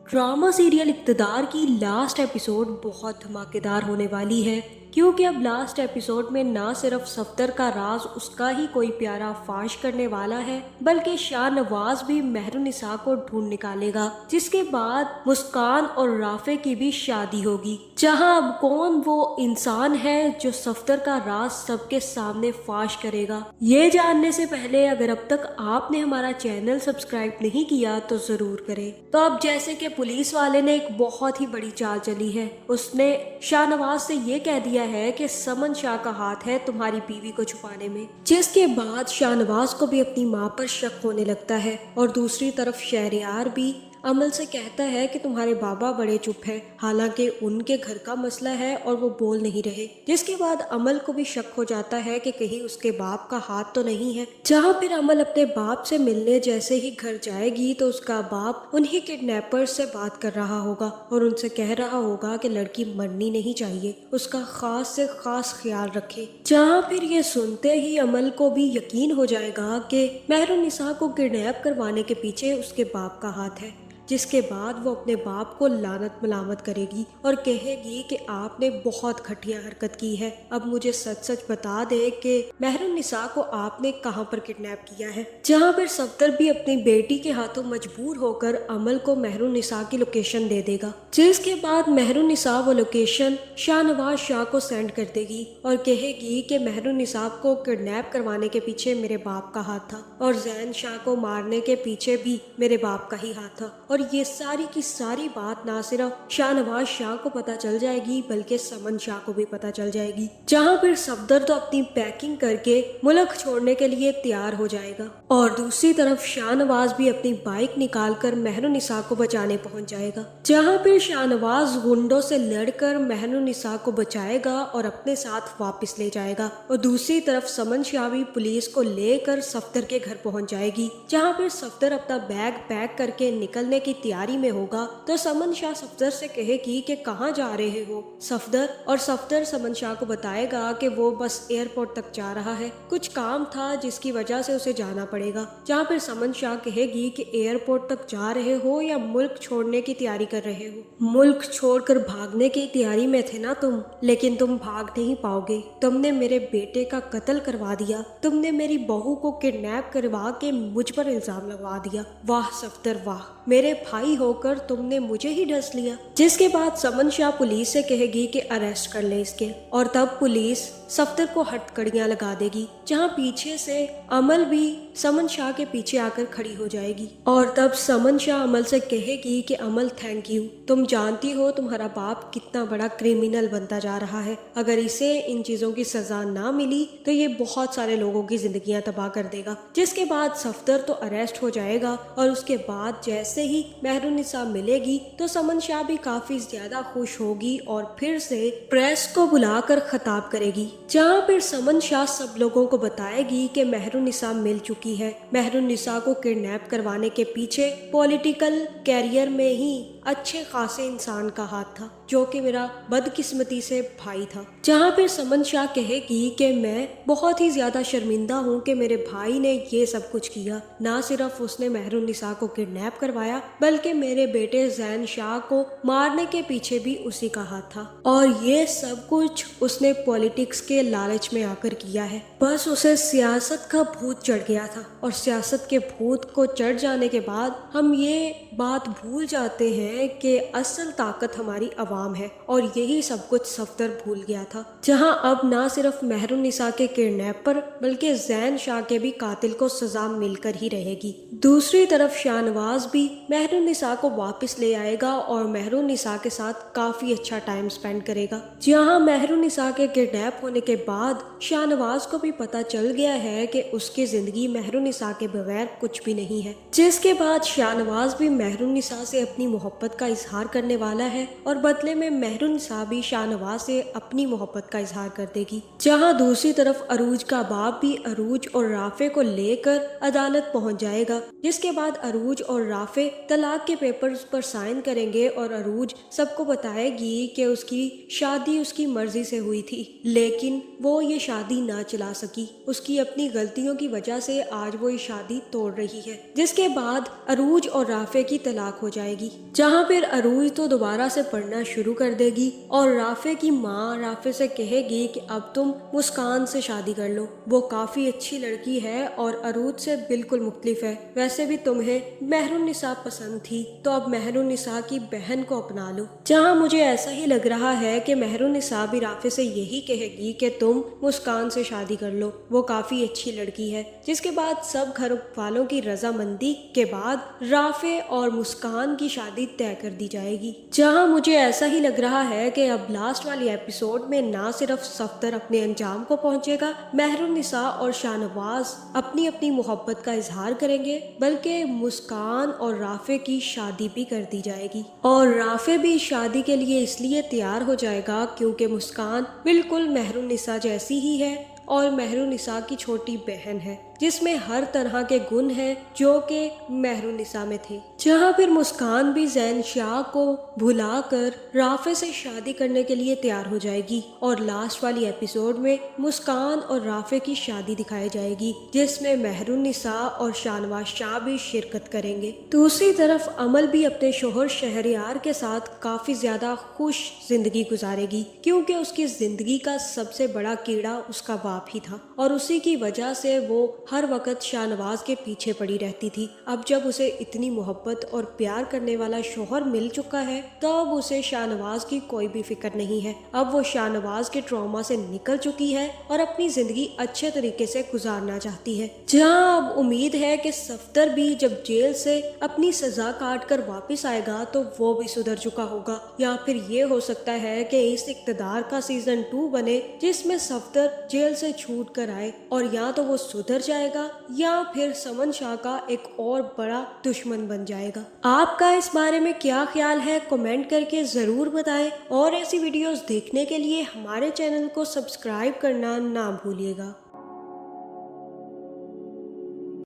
Drama serial इक़्तिदार की last episode बहुत धमाकेदार होने वाली है, क्योंकि अब लास्ट एपिसोड में ना सिर्फ सफदर का राज उसका ही कोई प्यारा फाश करने वाला है, बल्कि शाहनवाज भी मेहरुनिसा को ढूंढ निकालेगा, जिसके बाद मुस्कान और राफे की भी शादी होगी। जहां अब कौन वो इंसान है जो सफदर का राज सबके सामने फाश करेगा, ये जानने से पहले अगर अब तक आपने हमारा चैनल सब्सक्राइब नहीं किया तो जरूर करें। तो अब जैसे कि पुलिस वाले ने एक बहुत ही बड़ी चाल चली है, उसने शाहनवाज से ये कह दिया है कि समन शाह का हाथ है तुम्हारी बीवी को छुपाने में, जिसके बाद शाहनवाज को भी अपनी माँ पर शक होने लगता है। और दूसरी तरफ शहरयार भी अमल से कहता है कि तुम्हारे बाबा बड़े चुप हैं, हालांकि उनके घर का मसला है और वो बोल नहीं रहे, जिसके बाद अमल को भी शक हो जाता है कि कहीं उसके बाप का हाथ तो नहीं है। जहां फिर अमल अपने बाप से मिलने जैसे ही घर जाएगी तो उसका बाप उन्हीं किडनैपर्स से बात कर रहा होगा और उनसे कह रहा होगा कि लड़की मरनी नहीं चाहिए, उसका खास से खास ख्याल रखे। जहां फिर ये सुनते ही अमल को भी यकीन हो जाएगा कि मेहरुनिसा को किडनैप करवाने के पीछे उसके बाप का हाथ है, जिसके बाद वो अपने बाप को लानत मलामत करेगी और कहेगी कि आपने बहुत घटिया हरकत की है, अब मुझे सच सच बता दे कि मेहरुनिसा को आपने कहां पर किडनैप किया है। जहां पर सफदर भी अपनी बेटी के हाथों मजबूर होकर अमल को मेहरुनिसा की लोकेशन दे देगा, जिसके बाद मेहरुनिसा वो लोकेशन शाहनवाज शाह को सेंड कर देगी और कहेगी कि मेहरुनिसा को किडनैप करवाने के पीछे मेरे बाप का हाथ था और जैन शाह को मारने के पीछे भी मेरे बाप का ही हाथ था। और ये सारी की सारी बात ना सिर्फ शाहनवाज शाह को पता चल जाएगी बल्कि समन शाह को भी पता चल जाएगी। जहां फिर सफदर तो अपनी पैकिंग करके मुल्क छोड़ने के लिए तैयार हो जाएगा और दूसरी तरफ शाहनवाज भी अपनी बाइक निकालकर मेहरुनिसा को बचाने पहुंच जाएगा। जहां फिर शाहनवाज गुंडों से लड़कर मेहरुनिसा को बचाएगा और अपने साथ वापस ले जाएगा और दूसरी तरफ समन शाह भी पुलिस को लेकर सफदर के घर पहुंच जाएगी। जहां फिर सफदर अपना बैग पैक करके निकलने की तैयारी में होगा तो समन शाह सफदर से कहेगी कि कहाँ जा रहे हो सफदर, और सफदर समन शाह को बताएगा कि वो बस एयरपोर्ट तक जा रहा है, कुछ काम था जिसकी वजह से उसे जाना पड़ेगा। जहाँ पर समन शाह कहेगी कि एयरपोर्ट तक जा रहे हो या मुल्क छोड़ने की तैयारी कर रहे हो। मुल्क छोड़कर भागने की तैयारी में थे ना तुम, लेकिन तुम भाग नहीं पाओगे, तुमने मेरे बेटे का कत्ल करवा दिया, तुमने मेरी बहू को किडनैप करवा के मुझ पर इल्जाम लगवा दिया। वाह सफदर वाह, मेरे भाई होकर तुमने मुझे ही डस लिया। जिसके बाद समन शाह पुलिस से कहेगी कि अरेस्ट कर ले इसके, और तब पुलिस सफदर को हथकड़ियां लगा देगी। जहां पीछे से अमल भी समन शाह के पीछे आकर खड़ी हो जाएगी और तब समन शाह अमल से कहेगी कि अमल थैंक यू, तुम जानती हो तुम्हारा बाप कितना बड़ा क्रिमिनल बनता जा रहा है, अगर इसे इन चीजों की सजा ना मिली तो ये बहुत सारे लोगों की जिंदगियां तबाह कर देगा। जिसके बाद सफदर तो अरेस्ट हो जाएगा और उसके बाद जैसे ही मेहरुनिसा मिलेगी तो समन शाह भी काफी ज्यादा खुश होगी और फिर से प्रेस को बुलाकर खिताब करेगी। जहां फिर समन शाह सब लोगों को बताएगी कि मेहरुनिसा मिल चुकी है, मेहरुनिसा को किडनैप करवाने के पीछे पॉलिटिकल कैरियर में ही अच्छे खासे इंसान का हाथ था, जो कि मेरा बदकिस्मती से भाई था। जहां फिर समन शाह कहेगी कि मैं बहुत ही ज्यादा शर्मिंदा हूँ कि मेरे भाई ने ये सब कुछ किया, ना सिर्फ उसने मेहरुनिसा को किडनैप करवाया बल्कि मेरे बेटे जैन शाह को मारने के पीछे भी उसी का हाथ था, और ये सब कुछ उसने पॉलिटिक्स के लालच में आकर किया है। बस उसे सियासत का भूत चढ़ गया था और सियासत के भूत को चढ़ जाने के बाद हम ये बात भूल जाते हैं कि असल ताकत हमारी आवाम है, और यही सब कुछ सफदर भूल गया था। जहां अब ना सिर्फ मेहरुनिसा के किडनैपर बल्कि जैन शाह के भी कातिल को सजा मिलकर ही रहेगी। दूसरी तरफ शाहनवाज भी मेहरुनिसा को वापस ले आएगा और मेहरुनिसा के साथ काफी अच्छा टाइम स्पेंड करेगा। जहां मेहरुनिसा के किडनैप होने के बाद शाहनवाज को भी पता चल गया है कि उसकी जिंदगी मेहरुनिसा के बगैर कुछ भी नहीं है। जिसके बाद शाहनवाज भी मेहरुनिसा से अपनी मोहब्बत का इजहार करने वाला है और बदले بدلے میں مہرالنساء بھی شاہنواز سے اپنی محبت کا اظہار کر دے گی، جہاں دوسری طرف عروج کا باپ بھی عروج اور رافع کو لے کر عدالت پہنچ جائے گا، جس کے بعد عروج اور رافع طلاق کے پیپرز پر سائن کریں گے اور عروج سب کو بتائے گی کہ اس کی شادی اس کی مرضی سے ہوئی تھی، لیکن وہ یہ شادی نہ چلا سکی، اس کی اپنی غلطیوں کی وجہ سے آج وہ یہ شادی توڑ رہی ہے، جس کے بعد عروج اور رافع کی طلاق ہو جائے گی، جہاں پھر عروج تو دوبارہ سے پڑھنا شروع کر دے گی اور رافع کی ماں رافع سے کہے گی کہ اب تم مسکان سے شادی کر لو، وہ کافی اچھی لڑکی ہے اور عروج سے بالکل مختلف ہے، ویسے بھی تمہیں مہرالنساء پسند تھی تو اب مہرالنساء کی بہن کو اپنا لو، جہاں مجھے ایسا ہی لگ رہا ہے کہ مہرالنساء بھی رافع سے یہی کہے گی کہ تم مسکان سے شادی کر لو، وہ کافی اچھی لڑکی ہے، جس کے بعد سب گھر والوں کی رضامندی کے بعد رافع اور مسکان کی شادی طے کر دی جائے گی، جہاں مجھے ایسا ہی لگ رہا ہے کہ اب لاسٹ والی ایپیسوڈ میں نہ صرف صفدر اپنے انجام کو پہنچے گا، مہرالنساء اور شاہنواز اپنی اپنی محبت کا اظہار کریں گے، بلکہ مسکان اور رافع کی شادی بھی کر دی جائے گی، اور رافع بھی شادی کے لیے اس لیے تیار ہو جائے گا کیونکہ مسکان بالکل مہرالنساء جیسی ہی ہے اور مہرالنساء کی چھوٹی بہن ہے، جس میں ہر طرح کے گن ہیں جو کہ مہرالنساء میں تھے، جہاں پھر مسکان بھی زین شاہ کو بھلا کر رافع سے شادی کرنے کے لیے تیار ہو جائے گی، اور لاسٹ والی ایپیسوڈ میں مسکان اور رافع کی شادی دکھائی جائے گی جس میں مہرالنساء اور شاہنواز شاہ بھی شرکت کریں گے۔ دوسری طرف امل بھی اپنے شوہر شہریار کے ساتھ کافی زیادہ خوش زندگی گزارے گی کیونکہ اس کی زندگی کا سب سے بڑا کیڑا اس کا باپ ہی تھا اور اسی کی وجہ سے وہ ہر وقت شاہنواز کے پیچھے پڑی رہتی تھی۔ اب جب اسے اتنی محبت اور پیار کرنے والا شوہر مل چکا ہے تو اب اسے شاہنواز کی کوئی بھی فکر نہیں ہے، اب وہ شاہنواز کے ٹراما سے نکل چکی ہے اور اپنی زندگی اچھے طریقے سے گزارنا چاہتی ہے، جہاں اب امید ہے کہ صفدر بھی جب جیل سے اپنی سزا کاٹ کر واپس آئے گا تو وہ بھی سدھر چکا ہوگا، یا پھر یہ ہو سکتا ہے کہ اس اقتدار کا سیزن 2 بنے جس میں صفدر جیل سے چھوٹ کر آئے اور یا تو وہ سدھر جائے گا یا پھر سمن شاہ کا ایک اور بڑا دشمن بن جائے گا۔ آپ کا اس بارے میں کیا خیال ہے کمنٹ کر کے ضرور بتائیں، اور ایسی ویڈیوز دیکھنے کے لیے ہمارے چینل کو سبسکرائب کرنا نہ بھولیے گا۔